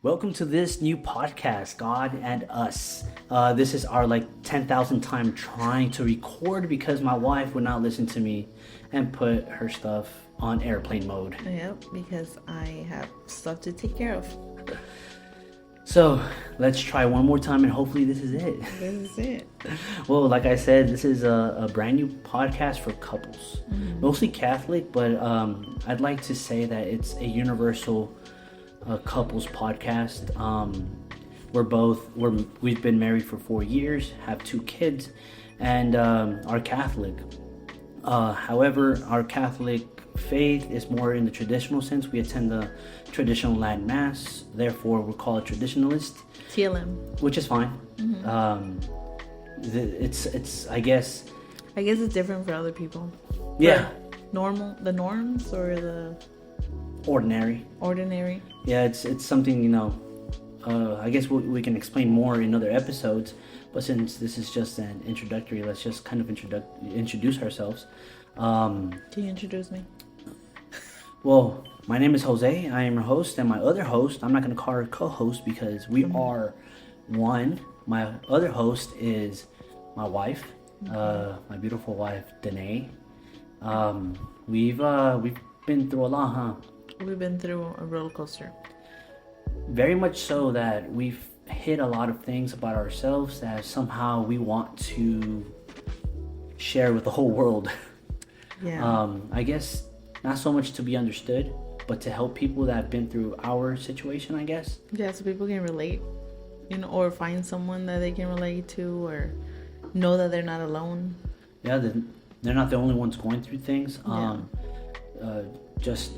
Welcome to this new podcast, God and Us. This is our 10,000th time trying to record because my wife would not listen to me and put her stuff on airplane mode. Yep, because I have stuff to take care of. So let's try one more time and hopefully this is it. This is it. Well, like I said, this is a brand new podcast for couples. Mostly Catholic, but I'd like to say that it's a universal couples podcast. We've been married for 4 years, have 2 kids, and are Catholic. However, our Catholic faith is more in the traditional sense. We attend the traditional Latin Mass, therefore we're called traditionalist. TLM. Which is fine. It's I guess it's different for other people. Yeah. The norms or the ordinary. Yeah, it's something, I guess we can explain more in other episodes, but since this is just an introductory, let's just kind of introduce ourselves. Can you introduce me? Well, my name is Jose. I am your host, and my other host, I'm not going to call her co-host because we are one. My other host is my wife, my beautiful wife, Danae. We've been through a lot, huh? We've been through a roller coaster. Very much so that we've hit a lot of things about ourselves that somehow we want to share with the whole world. Yeah. I guess not so much to be understood, but to help people that have been through our situation, I guess. Yeah, so people can relate, or find someone that they can relate to, or know that they're not alone. Yeah, they're not the only ones going through things. Just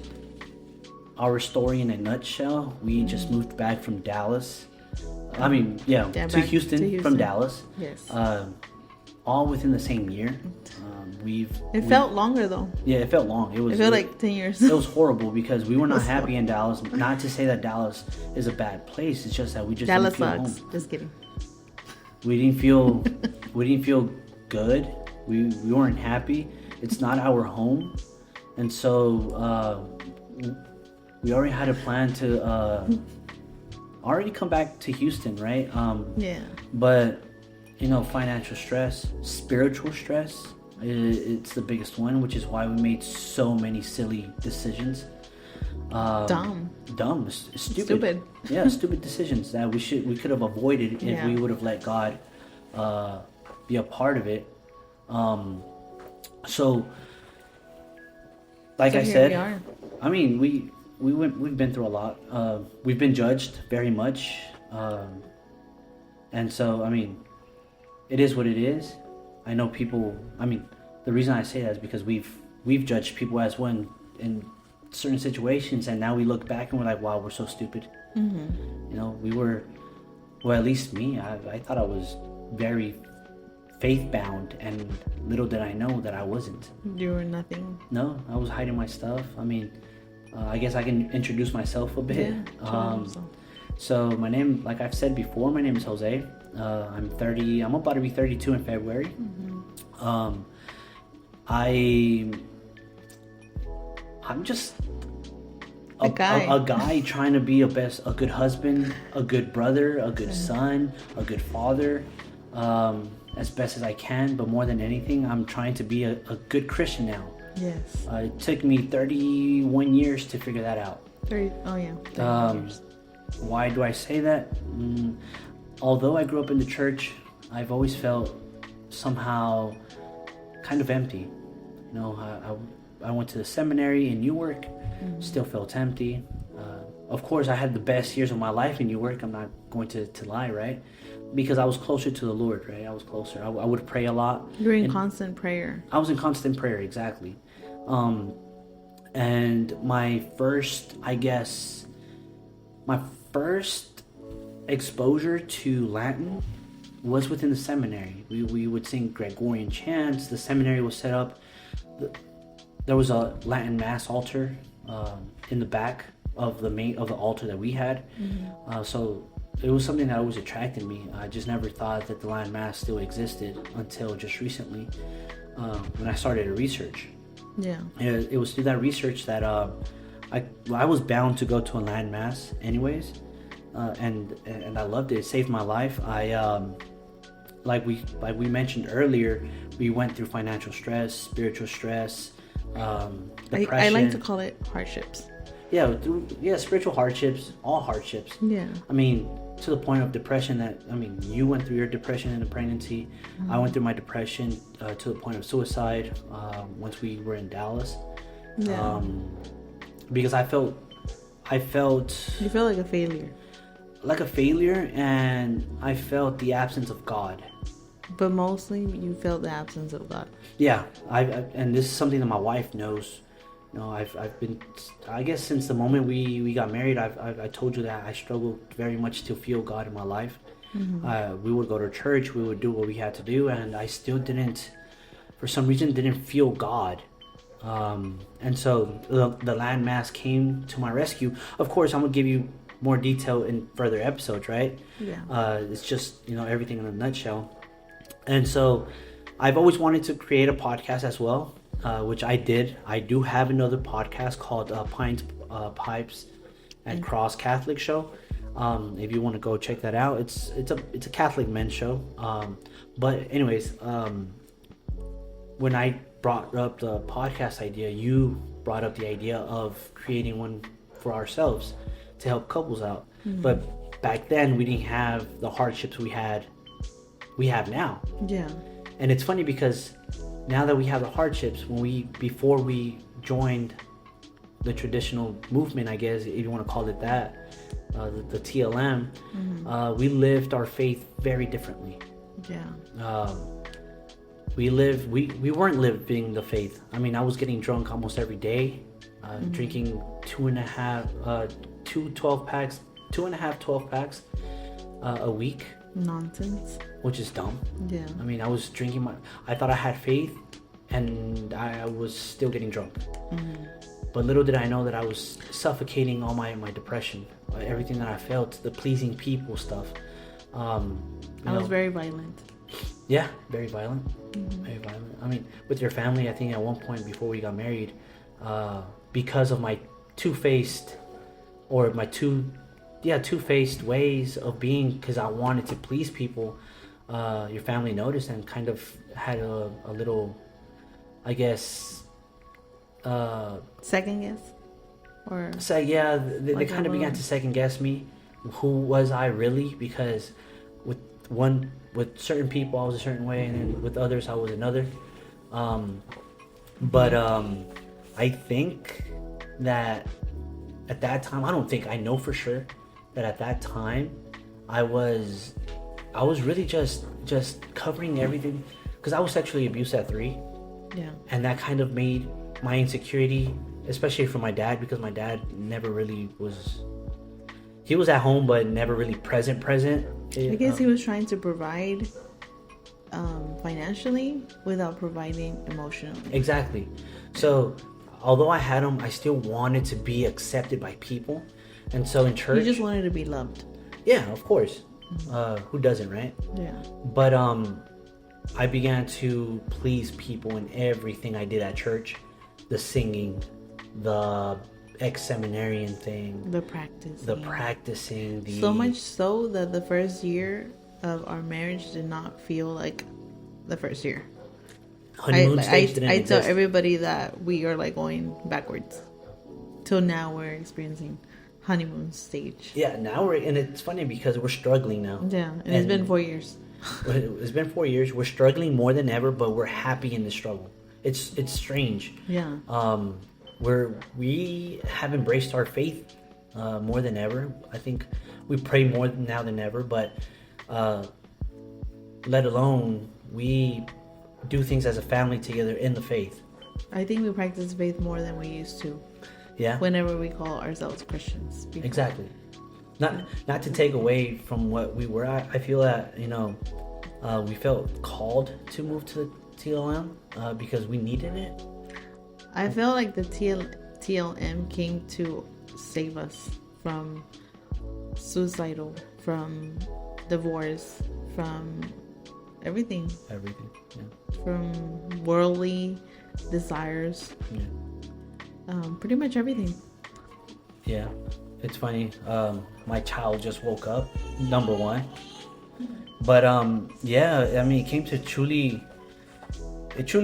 our story in a nutshell. We just moved back from Dallas. To Houston from Dallas. Yes. All within the same year. It felt longer though. Yeah, it felt long. It felt like 10 years. It was horrible because we were not happy in Dallas. Not to say that Dallas is a bad place. It's just that we just Dallas didn't feel sucks. home. Just kidding. We didn't feel good. We weren't happy. It's not our home, and so we already had a plan to already come back to Houston, right? Yeah. But financial stress, spiritual stress, it's the biggest one, which is why we made so many silly decisions. Dumb, stupid. Yeah, stupid decisions that we could have avoided if we would have let God be a part of it. So I said, we've been through a lot. We've been judged very much, and so it is what it is. I know people. The reason I say that is because we've judged people as one in certain situations, and now we look back and we're like, wow, we're so stupid. We were, well, at least me. I thought I was very faith bound, and little did I know that I wasn't. You were nothing. No, I was hiding my stuff. I guess I can introduce myself a bit. Yeah, so my name, like I've said before, my name is Jose. I'm 30. I'm about to be 32 in February. I'm just a guy trying to be a good husband, a good brother, a good son, a good father, as best as I can. But more than anything, I'm trying to be a good Christian now. Yes. It took me 31 years to figure that out. 30 years. Why do I say that? Although I grew up in the church, I've always felt somehow kind of empty. I went to the seminary in Newark, still felt empty. Of course, I had the best years of my life in Newark. I'm not going to lie, right? Because I was closer to the Lord, right? I was closer. I would pray a lot. You were in constant prayer. I was in constant prayer, exactly. And my first exposure to Latin was within the seminary. We would sing Gregorian chants. The seminary was set up. There was a Latin Mass altar in the back of the altar that we had. So it was something that always attracted me. I just never thought that the Latin Mass still existed until just recently when I started to research. Yeah. It was through that research that I was bound to go to a Latin Mass anyways. and I loved it. It saved my life. Like we mentioned earlier, we went through financial stress, spiritual stress, depression. I like to call it hardships. Yeah, spiritual hardships, all hardships. Yeah. I mean, to the point of depression you went through your depression in the pregnancy. I went through my depression to the point of suicide once we were in Dallas. Yeah. Because I felt You feel like a failure. And I felt the absence of God. But mostly you felt the absence of God. Yeah, and this is something that my wife knows. You know, I've been, I guess since the moment we got married, I told you that I struggled very much to feel God in my life. Mm-hmm. We would go to church, we would do what we had to do, and I still didn't, for some reason, didn't feel God. And so the landmass came to my rescue. Of course, I'm gonna give you more detail in further episodes, right? Yeah. It's just, everything in a nutshell. And so I've always wanted to create a podcast as well, which I did. I do have another podcast called Pines, Pipes, and Cross Catholic Show. If you want to go check that out, it's a Catholic men's show. But anyways, when I brought up the podcast idea, you brought up the idea of creating one for ourselves to help couples out. Mm-hmm. But back then we didn't have the hardships we have now. Yeah. And it's funny because now that we have the hardships, before we joined the traditional movement, I guess if you want to call it that, the TLM, mm-hmm. We lived our faith very differently. Yeah. We weren't living the faith. I mean, I was getting drunk almost every day, mm-hmm. drinking 12 packs a week. Nonsense. Which is dumb. Yeah. I mean, I was drinking I thought I had faith, and I was still getting drunk. Mm-hmm. But little did I know that I was suffocating all my depression, everything that I felt, the pleasing people stuff. I was very violent. Yeah, very violent. Mm-hmm. Very violent. I mean, with your family, I think at one point before we got married, because of my two-faced ways of being, because I wanted to please people, your family noticed and kind of had a little, I guess, second guess, or they kind of began to second guess me. Who was I really? Because with certain people I was a certain way, and then with others I was another. But I think that at that time, I know for sure that at that time I was really just covering everything, because I was sexually abused at 3. Yeah. And that kind of made my insecurity, especially from my dad, because my dad never really was. He was at home, but never really present. I guess he was trying to provide financially without providing emotionally. Exactly. So, although I had him, I still wanted to be accepted by people. And so in church... You just wanted to be loved. Yeah, of course. Mm-hmm. Who doesn't, right? Yeah. But I began to please people in everything I did at church. The singing, the ex-seminarian thing. The practicing. So much so that the first year of our marriage did not feel like the first year. Honeymoon stage didn't exist. I tell everybody that we are like going backwards. Till now we're experiencing honeymoon stage. Yeah, and it's funny because we're struggling now. Yeah, and it's been 4 years. It's been 4 years. We're struggling more than ever, but we're happy in the struggle. It's strange. Yeah. We have embraced our faith more than ever. I think we pray more now than ever, but let alone we do things as a family together in the faith. I think we practice faith more than we used to. Yeah. Whenever we call ourselves Christians. Before. Exactly. Not to take away from what we were at. I feel that, we felt called to move to the TLM because we needed it. I feel like the TLM came to save us from suicidal, from divorce, from everything. Everything, yeah. From worldly desires. Yeah. Pretty much everything. Yeah. It's funny. My child just woke up. Number one. But yeah. I mean, it truly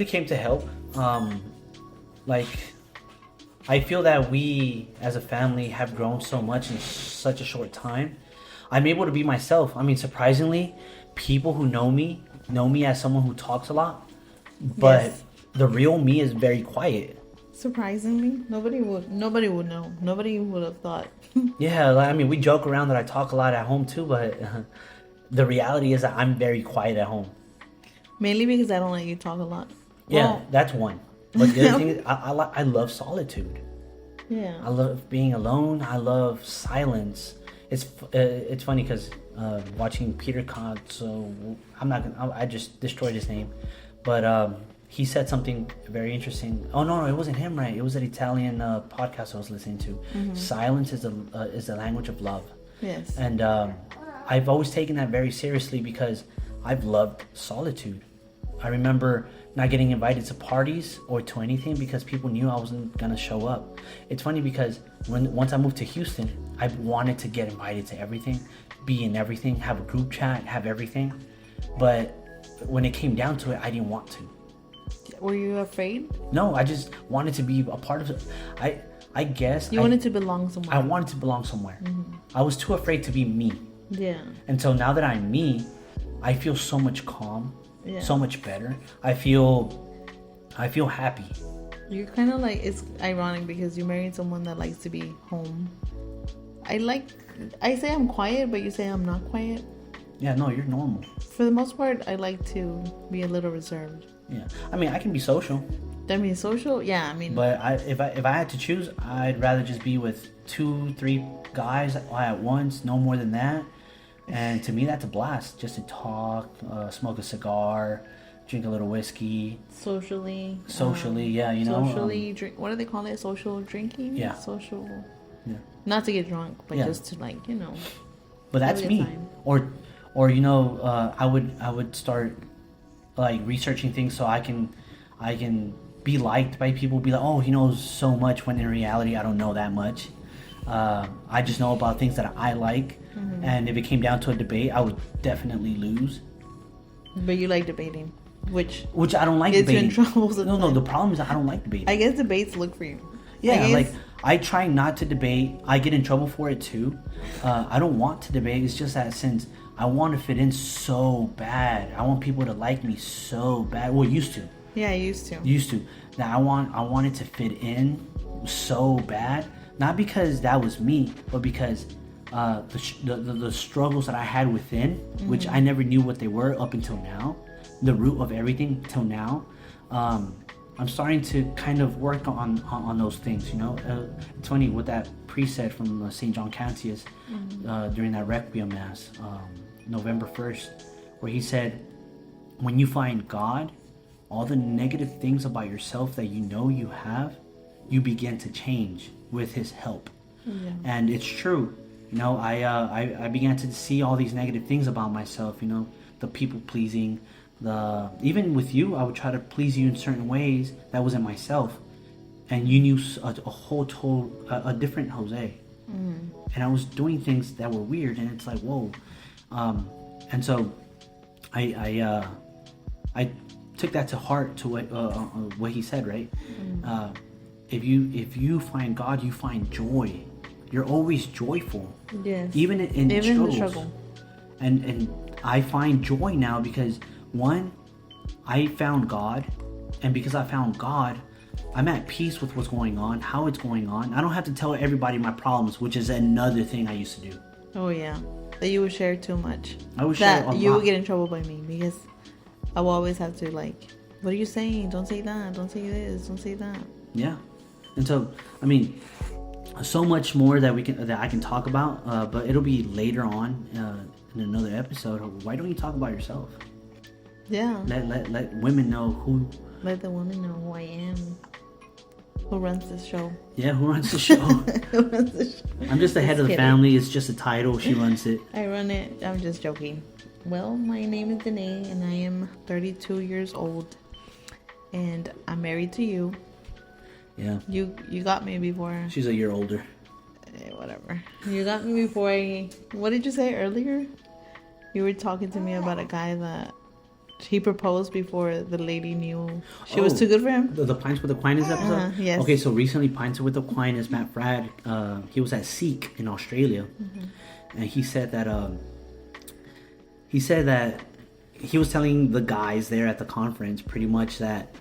came to help. Like, I feel that we as a family have grown so much in such a short time. I'm able to be myself. I mean, surprisingly, people who know me as someone who talks a lot, but Yes. the real me is very quiet. Surprisingly, nobody would know. Nobody would have thought. Yeah, like, I mean, we joke around that I talk a lot at home too, but the reality is that I'm very quiet at home. Mainly because I don't let you talk a lot. Yeah, Well, that's one. But the other thing is, I love solitude. yeah. I love being alone. I love silence. It's funny because watching Peter Kant. So I just destroyed his name, but he said something very interesting. Oh no, it wasn't him, right? It was an Italian podcast I was listening to. Silence is the language of love, Yes. and I've always taken that very seriously because I've loved solitude. I remember not getting invited to parties or to anything because people knew I wasn't gonna show up. It's funny because once I moved to Houston, I wanted to get invited to everything, be in everything, have a group chat, have everything. But when it came down to it, I didn't want to. Were you afraid? No, I just wanted to be a part of it. I guess You wanted to belong somewhere. I wanted to belong somewhere. I was too afraid to be me. Yeah. And so now that I'm me, I feel so much calm, Yeah. so much better. I feel happy. You're kind of like, it's ironic because you married someone that likes to be home. I say I'm quiet, but you say I'm not quiet. Yeah, no, you're normal. For the most part, I like to be a little reserved. Yeah, I mean, I can be social, I mean, social, yeah, I mean, but if I had to choose, I'd rather just be with 2-3 guys at once, no more than that. And to me, that's a blast. Just to talk, smoke a cigar, drink a little whiskey. socially, Yeah, you know. socially drink. What do they call it? Social drinking. Yeah. Social. Yeah. Not to get drunk, but Yeah. just to like, But that's have a good me. time. Or I would start like researching things so I can be liked by people. Be like, oh, he knows so much, when in reality I don't know that much. I just know about things that I like, and if it came down to a debate, I would definitely lose. But you like debating, which Which I don't like gets you in debating. trouble. No, sometimes. the problem is I don't like debating. I guess debates look for you. Yeah, I guess- like I try not to debate. I get in trouble for it too. I don't want to debate. It's just that since I want to fit in so bad, I want people to like me so bad. Well, used to. Yeah, I used to. That I wanted to fit in so bad, not because that was me, but because the struggles that I had within, which I never knew what they were up until now, the root of everything till now. I'm starting to kind of work on those things. It's funny with that preset from St. John Cantius during that Requiem Mass, November 1st, where he said, when you find God, all the negative things about yourself that you have, you begin to change with His help. Yeah. And it's true. I began to see all these negative things about myself. The people pleasing, even with you, I would try to please you in certain ways that wasn't myself, and you knew a different Jose, and I was doing things that were weird, and it's like, whoa. And so I took that to heart, to what he said, right? If you find God, you find joy. You're always joyful, Yes. even in the struggles. struggle. And I find joy now because, one, I found God, and because I found God, I'm at peace with what's going on, how it's going on. I don't have to tell everybody my problems, which is another thing I used to do. Oh yeah, that you would share too much. I would share That a you lot. would get in trouble by me because I will always have to like, what are you saying? Don't say that. Don't say this. Don't say that. Yeah, and so I mean, so much more that I can talk about, but it'll be later on in another episode. Why don't you talk about yourself? Yeah. Let women know who. Let the woman know who I am. Who runs this show? Yeah, who runs the show? Who runs the show? I'm just the head of the kidding. family. It's just a title. She runs it. I run it. I'm just joking. Well, my name is Danae, and I am 32 years old, and I'm married to you. Yeah, You got me before. she's a year older. Whatever. You got me before I. What did you say earlier? You were talking to me about a guy that he proposed before the lady knew she was too good for him. The Pints with Aquinas episode? Yes. Okay, so recently Pints with Aquinas, Matt Fradd, he was at Seek in Australia. And he said that he was telling the guys there at the conference pretty much that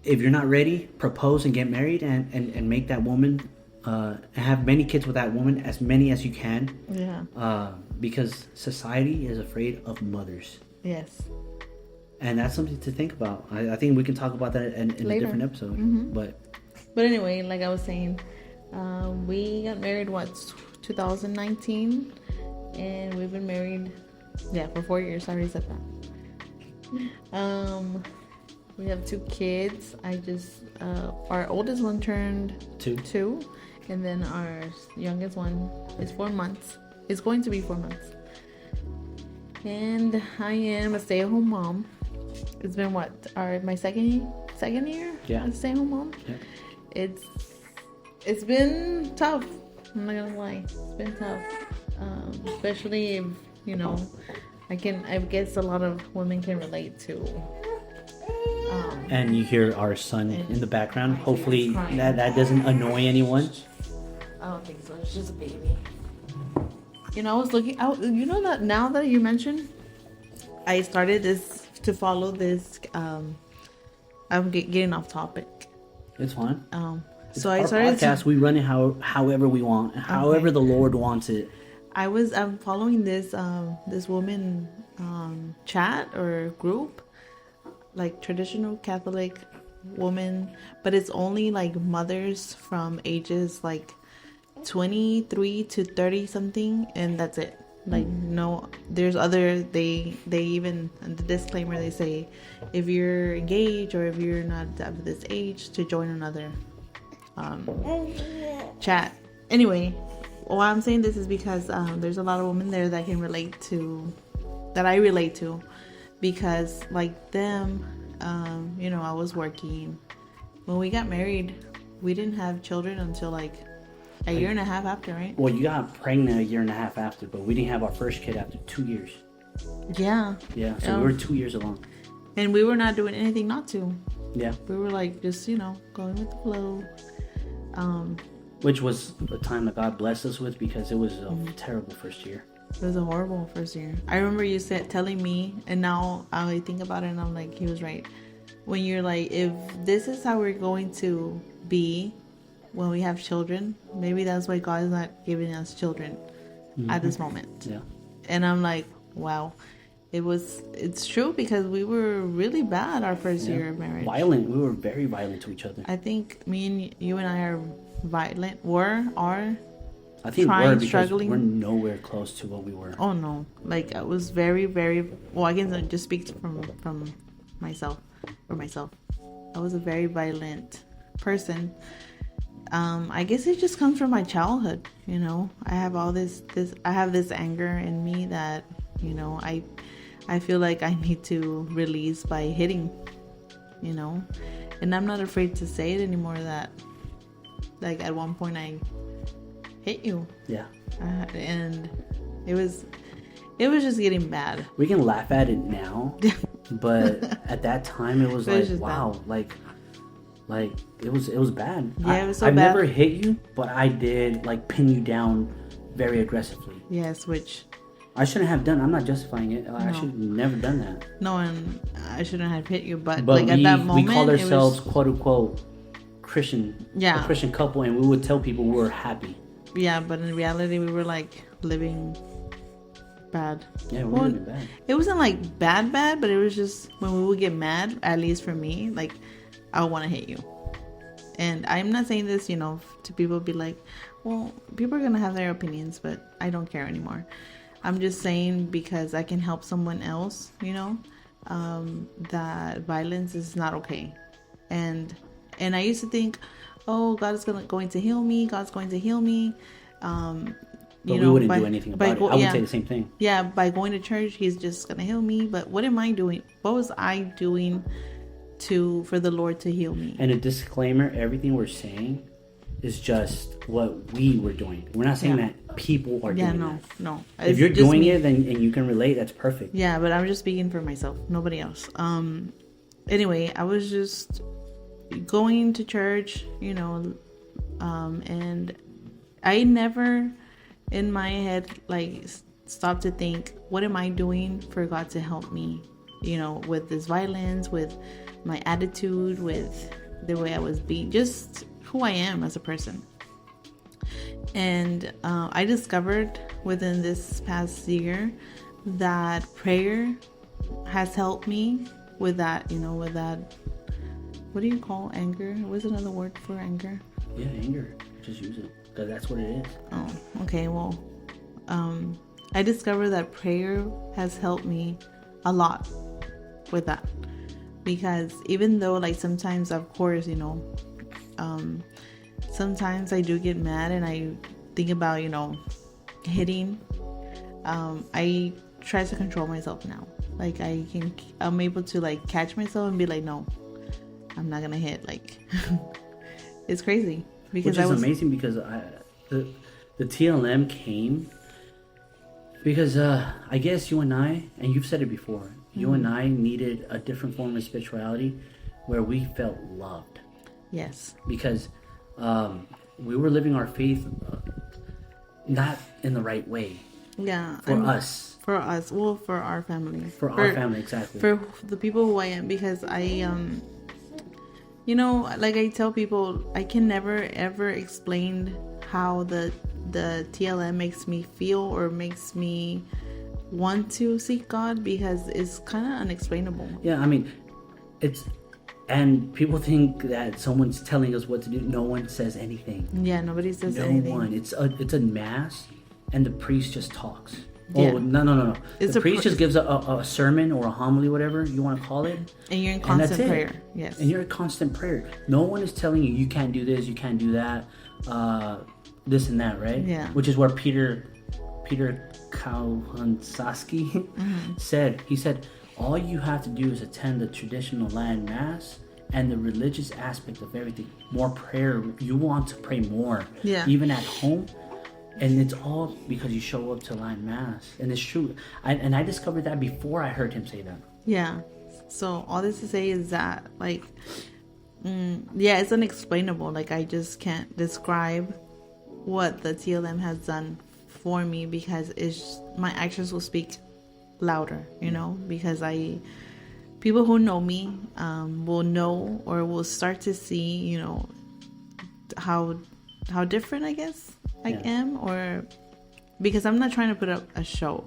if you're not ready, propose and get married and make that woman have many kids with that woman, as many as you can. Yeah. Because society is afraid of mothers. Yes. And that's something to think about. I think we can talk about that in a different episode. But anyway, like I was saying, we got married 2019, and we've been married for 4 years. I already said that. We have 2 kids. Our oldest one turned 2, and then our youngest one is 4 months. It's going to be 4 months. And I am a stay-at-home mom. It's been my second year? Yeah. As a stay-at-home mom. Yeah. It's been tough. I'm not gonna lie. It's been tough. Especially if, I guess a lot of women can relate to. And you hear our son in the background. Hopefully that doesn't annoy anyone. I don't think so. It's just a baby. I was looking out. That now that you mentioned, I started to follow this. I'm getting off topic. It's fine. So I started podcast. We run it however we want, however the Lord wants it. I'm following this woman chat or group, like traditional Catholic woman, but it's only like mothers from ages like 23 to 30 something, and that's it. Like, no, there's other, they even, in the disclaimer, they say if you're engaged or if you're not of this age, to join another chat. Anyway, why I'm saying this is because there's a lot of women there that I relate to, because like them, I was working. When we got married, we didn't have children until like a year and a half after, right? Well, you got pregnant a year and a half after, but we didn't have our first kid after 2 years. Yeah. Yeah, so we were 2 years along. And we were not doing anything not to. Yeah. We were like just, going with the flow. Which was the time that God blessed us with, because it was a terrible first year. It was a horrible first year. I remember you telling me, and now I think about it and I'm like, he was right. When you're like, if this is how we're going to be when we have children, maybe that's why God is not giving us children at this moment. Yeah. And I'm like, wow. It's true, because we were really bad our first year of marriage. Violent. We were very violent to each other. I think you and I are violent. I think because struggling. We're nowhere close to what we were. Oh no. Like, I was very, very, well, I can just speak from myself. I was a very violent person. I guess it just comes from my childhood. I have all this anger in me that, I feel like I need to release by hitting, and I'm not afraid to say it anymore that, like, at one point I hit you. Yeah. And it was just getting bad. We can laugh at it now, but at that time it was like, wow, bad. like it was bad. Yeah, it was so I've bad. never hit you, but I did like pin you down very aggressively. Yes, which I shouldn't have done. I'm not justifying it. I should have never done that. No, and I shouldn't have hit you, but like at that moment, we called ourselves quote unquote Christian, yeah, a Christian couple, and we would tell people we were happy. Yeah, but in reality, we were like living bad. Yeah, we were living bad. It wasn't like bad, but it was just when we would get mad. At least for me, like, I would want to hit you. And I'm not saying this, to people be like, well, people are gonna have their opinions, but I don't care anymore. I'm just saying because I can help someone else, that violence is not okay. And I used to think, oh, God is going to heal me. God's going to heal me. But we wouldn't do anything about it. I would say the same thing. Yeah, by going to church, He's just going to heal me. But what am I doing? What was I doing for the Lord to heal me? And a disclaimer, everything we're saying is just what we were doing. We're not saying Yeah. that people are doing no, that. no. If It's you're just doing me. it, then and you can relate, that's perfect. Yeah, but I'm just speaking for myself, nobody else. Anyway, I was just going to church, and I never in my head like stopped to think, what am I doing for God to help me, with this violence, with my attitude, with the way I was being, just who I am as a person. And I discovered within this past year that prayer has helped me with that, what do you call anger? What's another word for anger? Yeah, anger. Just use it because that's what it is. Oh, okay. Well, I discovered that prayer has helped me a lot with that, because even though like sometimes, of course, sometimes I do get mad and I think about, hitting. I try to control myself now. Like I'm able to like catch myself and be like, no, I'm not gonna hit. Like, it's crazy because Which is amazing because the TLM came because I guess you and I, and you've said it before, you and I needed a different form of spirituality where we felt loved. Yes. Because we were living our faith not in the right way. Yeah. For us. For us. Well, for our family. For our family, exactly. For the people who I am, because I like I tell people, I can never ever explain how the TLM makes me feel or makes me want to seek God, because it's kind of unexplainable. Yeah, I mean, and people think that someone's telling us what to do. No one says anything. Yeah, nobody says no anything. One. It's a mass, and the priest just talks. Yeah. Oh, no. It's the priest just gives a sermon or a homily, whatever you want to call it. And you're in constant prayer. It. Yes. And you're in constant prayer. No one is telling you can't do this, you can't do that, this and that, right? Yeah. Which is where Peter Kawansaski said. He said, all you have to do is attend the traditional Latin Mass and the religious aspect of everything. More prayer. You want to pray more. Yeah. Even at home. And it's all because you show up to Latin Mass. And it's true. I discovered that before I heard him say that. Yeah. So all this to say is that, like, it's unexplainable. Like, I just can't describe what the TLM has done for me, because my actions will speak louder, because people who know me will know, or will start to see, how different I guess I am, or because I'm not trying to put up a show.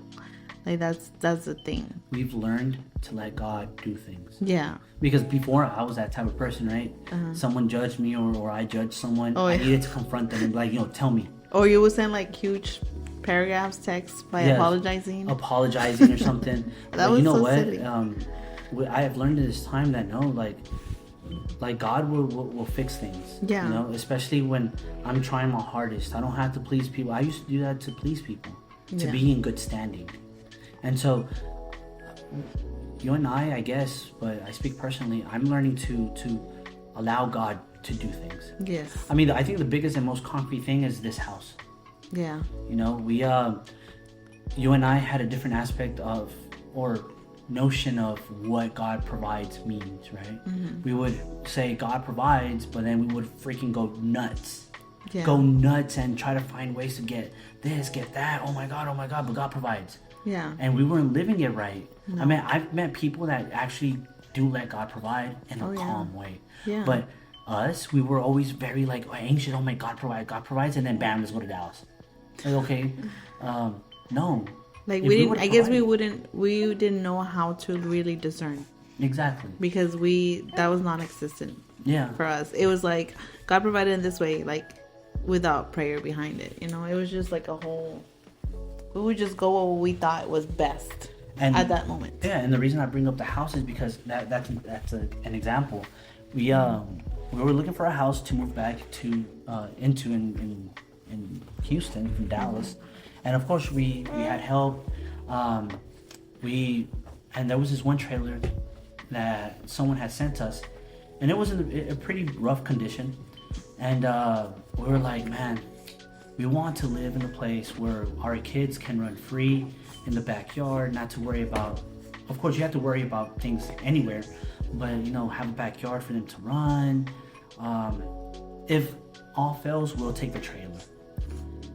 Like, that's the thing. We've learned to let God do things. Yeah. Because before I was that type of person, right? Someone judged me or I judged someone. I needed to confront them and be like, tell me. Or you would send like huge paragraphs, texts by apologizing or something. That was so silly. I have learned in this time that like God will fix things. Yeah. Especially when I'm trying my hardest. I don't have to please people. I used to do that to please people, to be in good standing. And so you and I guess, but I speak personally, I'm learning to allow God to do things. Yes. I mean, I think the biggest and most concrete thing is this house. Yeah. We you and I had a different aspect of, or notion of, what God provides means, right? We would say God provides, but then we would freaking go nuts. Yeah. Go nuts and try to find ways to get this, get that. Oh my God, but God provides. Yeah. And we weren't living it right. No. I mean, I've met people that actually do let God provide in a calm way. Yeah. But us, we were always very anxious. Oh my God provides, and then bam, let's go to Dallas. Like, okay, no. Like, we didn't. I guess we didn't know how to really discern. Exactly. Because that was non-existent. Yeah. For us, it was like God provided in this way, like without prayer behind it. It was just like a whole. We would just go what we thought was best at that moment. Yeah, and the reason I bring up the house is because that's an example. We were looking for a house to move back to into in Houston from Dallas, and of course we had help. And there was this one trailer that someone had sent us, and it was in a pretty rough condition. And we were like, man, we want to live in a place where our kids can run free in the backyard, not to worry about, of course, you have to worry about things anywhere, but have a backyard for them to run. If all fails, we'll take the trailer.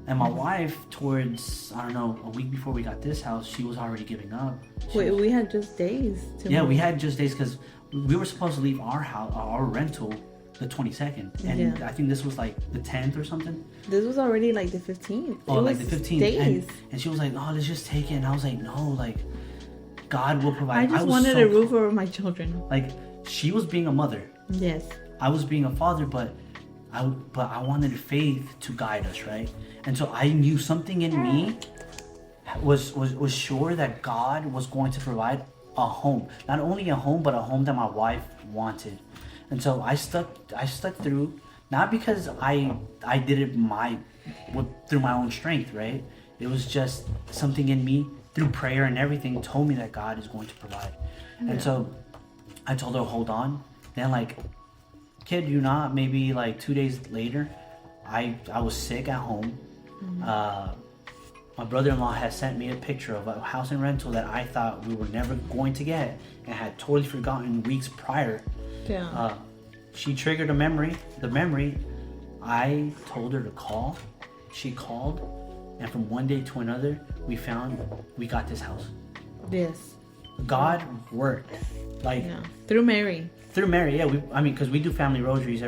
And my wife, towards, I don't know, a week before we got this house, she was already giving up. Wait, we had just days to Yeah, move. we had just days because we were supposed to leave our house, our rental, the 22nd. And Yeah. I think this was like the 10th or something. This was already like the 15th. Oh, It like was the 15th. days. And she was like, oh, let's just take it. And I was like, no, like, God will provide. I just was wanted so a roof over my children. Like, she was being a mother. Yes. I was being a father, but I wanted faith to guide us, right? And so I knew something in me was sure that God was going to provide a home, not only a home, but a home that my wife wanted. And so I stuck through, not because I did it through my own strength, right? It was just something in me through prayer and everything told me that God is going to provide. Yeah. And so I told her, hold on. Then kid you not, maybe like 2 days later, I was sick at home. My brother-in-law had sent me a picture of a house in rental that I thought we were never going to get and had totally forgotten weeks prior. Yeah. She triggered the memory. I told her to call. She called, and from one day to another, we got this house. Yes. God worked, Yeah. Through Mary. through Mary. Yeah, because we do family rosaries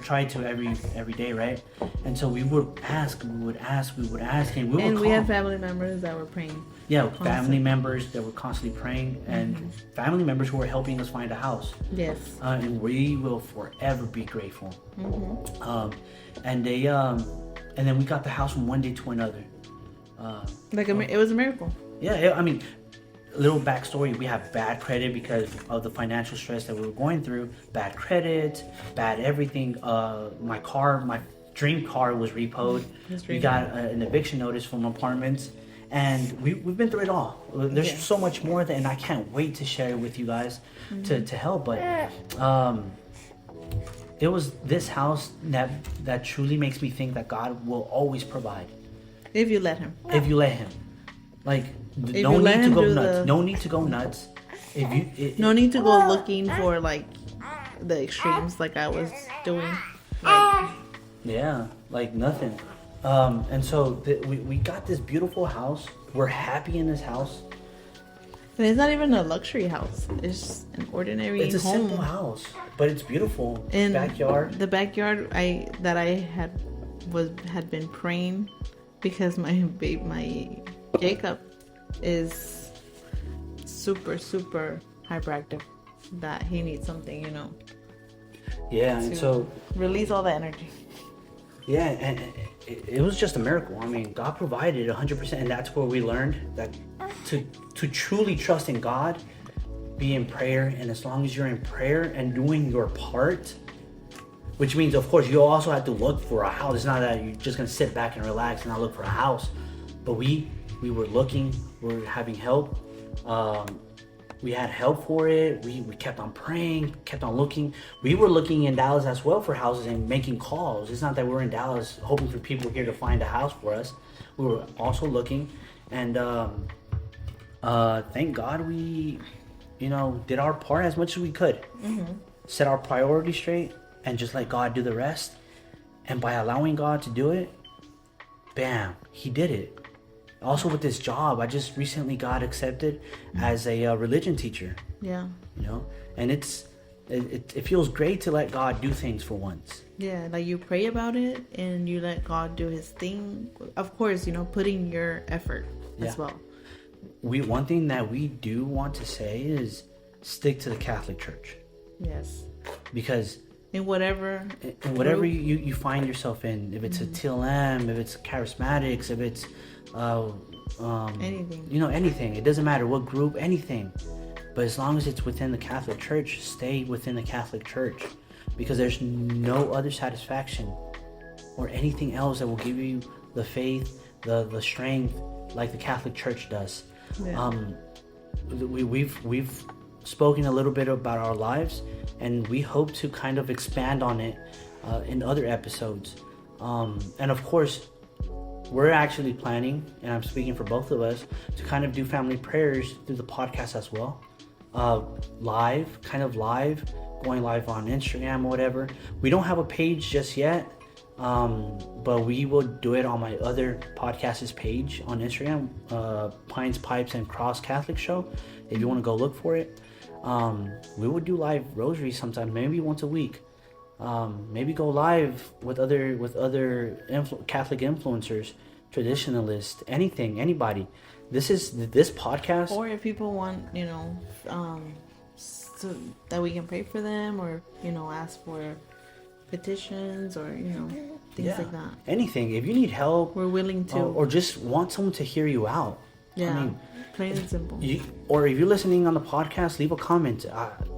try to every day, right? And so we would ask, and we would And call. we had family members that were praying. Yeah, Constantly. family members that were constantly praying, and family members who were helping us find a house. Yes. And we will forever be grateful. And then we got the house from one day to another. It was a miracle. Yeah, little backstory: we have bad credit because of the financial stress that we were going through. Bad credit, bad everything. My dream car was repoed. We got an eviction notice from apartments, and we've been through it all. There's Yeah. so much more and I can't wait to share it with you guys to help. But it was this house that truly makes me think that God will always provide If you let him. if you let Him. If No you let need to him go do nuts. the- No need to go nuts. No need to go looking for the extremes like I was doing. Yeah, nothing. And so we got this beautiful house. We're happy in this house. And it's not even a luxury house. It's an ordinary It's a home. simple house, but it's beautiful. In Backyard. The backyard I had been praying because my Jacob is super hyperactive, that he needs something, Yeah, and to so release all the energy. yeah, and it was just a miracle. God provided 100%, and that's where we learned that to truly trust in God, be in prayer, and as long as you're in prayer and doing your part, which means, of course, you also have to look for a house. It's not that you're just gonna sit back and relax and not look for a house. But we were looking, we were having help. We had help for it. We kept on praying, kept on looking. We were looking in Dallas as well for houses and making calls. It's not that we're in Dallas hoping for people here to find a house for us. We were also looking, and thank God we, did our part as much as we could. Set our priorities straight and just let God do the rest. And by allowing God to do it, bam, He did it. Also with this job, I just recently got accepted as a religion teacher. Yeah. And it feels great to let God do things for once. Yeah, you pray about it and you let God do His thing. Of course, putting your effort as well. One thing that we do want to say is stick to the Catholic Church. Yes. Because in whatever you find yourself in, if it's a TLM, if it's charismatics, if it's anything. Anything. It doesn't matter what group, anything. But as long as it's within the Catholic Church, stay within the Catholic Church. Because there's no other satisfaction or anything else that will give you the faith, the strength like the Catholic Church does. Yeah. We've spoken a little bit about our lives, and we hope to kind of expand on it in other episodes. And of course, we're actually planning, and I'm speaking for both of us, to kind of do family prayers through the podcast as well. Live, going live on Instagram or whatever. We don't have a page just yet, but we will do it on my other podcast's page on Instagram, Pines, Pipes, and Cross Catholic Show. If you want to go look for it, we would do live rosaries sometimes, maybe once a week. Maybe go live with other Catholic influencers, traditionalists, anybody. This podcast. Or if people want, so that we can pray for them, or ask for petitions, or things like that. Anything. If you need help, we're willing to. Or just want someone to hear you out. Yeah. I mean, plain and simple. Or if you're listening on the podcast, leave a comment.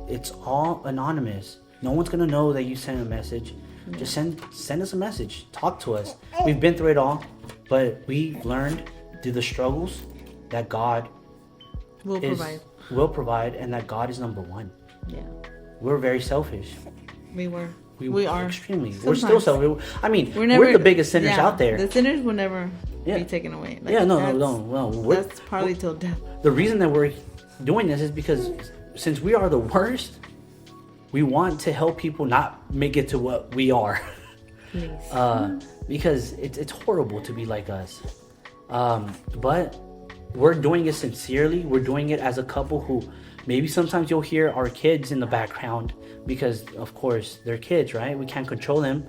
It's all anonymous. No one's gonna know that you sent a message. Yeah. Just send us a message. Talk to us. We've been through it all, but we've learned through the struggles that God will provide, and that God is number one. Yeah. We're very selfish. We are extremely. Sometimes. We're still selfish. I mean, we're the biggest sinners out there. The sinners will never be taken away. No. That's probably till death. The reason that we're doing this is because since we are the worst, we want to help people not make it to what we are. Because it's horrible to be like us. But we're doing it sincerely. We're doing it as a couple who maybe sometimes you'll hear our kids in the background because, of course, they're kids, right? We can't control them.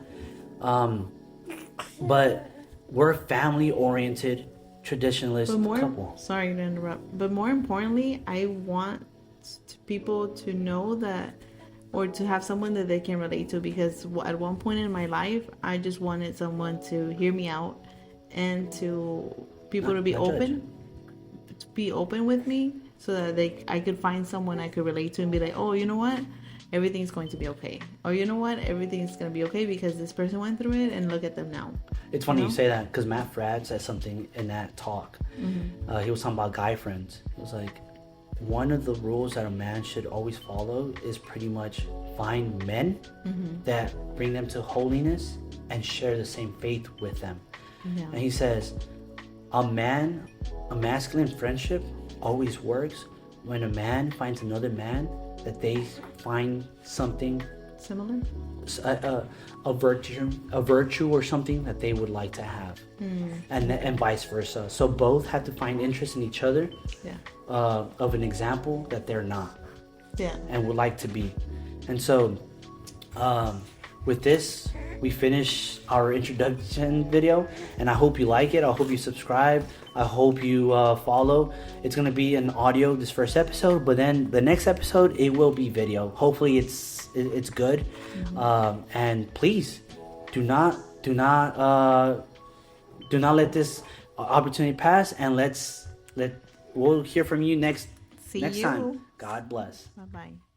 But we're a family-oriented, traditionalist couple. Sorry to interrupt. But more importantly, I want people to know that, or to have someone that they can relate to, because at one point in my life, I just wanted someone to hear me out and to people to be open. To be open with me, so that I could find someone I could relate to and be like, oh, you know what, everything's going to be okay, or you know what, everything's going to be okay because this person went through it and look at them now. It's funny you say that, because Matt Fradd said something in that talk. He was talking about guy friends. It was like, one of the rules that a man should always follow is pretty much find men that bring them to holiness and share the same faith with them. And he says, a masculine friendship always works when a man finds another man that they find something similar, a virtue or something that they would like to have, and vice versa. So both have to find interest in each other, of an example that they're not, and would like to be. And so with this, we finish our introduction video, and I hope you like it. I hope you subscribe. I hope you follow. It's going to be an audio this first episode, but then the next episode, it will be video. Hopefully it's good. And please do not let this opportunity pass, and we'll hear from you next time. God bless. Bye-bye.